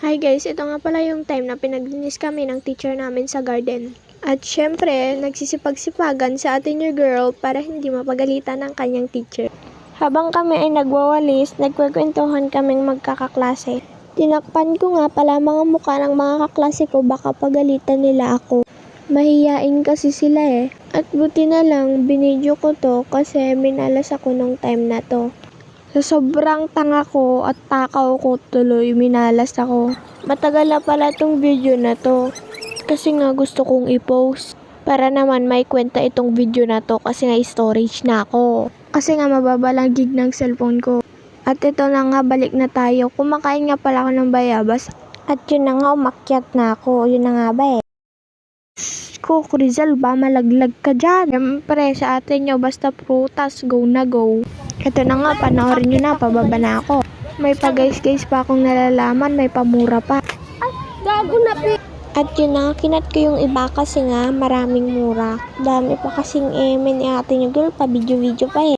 Hi guys, ito nga pala yung time na pinaglinis kami ng teacher namin sa garden. At syempre, nagsisipag-sipagan sa atin your girl para hindi mapagalitan ng kanyang teacher. Habang kami ay nagwawalis, nagkwekwentuhan kaming magkakaklase. Tinakpan ko nga pala mga mukha ng mga kaklase ko baka pagalitan nila ako. Mahiyain kasi sila eh. At buti na lang, binidyo ko to kasi minalas ako nung time na to. Sa sobrang tanga ko at takaw ko tuloy, minalas ako. Matagal na pala tong video na to. Kasi nga gusto kong i-post. Para naman may kwenta itong video na to kasi nga storage na ako. Kasi nga mababa lang gig ng cellphone ko. At ito na nga, balik na tayo. Kumakain nga pala ako ng bayabas. At yun na nga, umakyat na ako. Yun na nga ba eh. Cook Rizal ba, malaglag ka dyan. Siyempre sa atin nyo, basta prutas, go na go. Ito na nga, panoorin nyo na, pababa na ako. May pa guys pa akong nalalaman, may pamura pa. Gago na At yun na nga, kinat ko yung iba kasi nga maraming mura. Dami pa kasing eme ni ate nyo girl, pa video pa eh.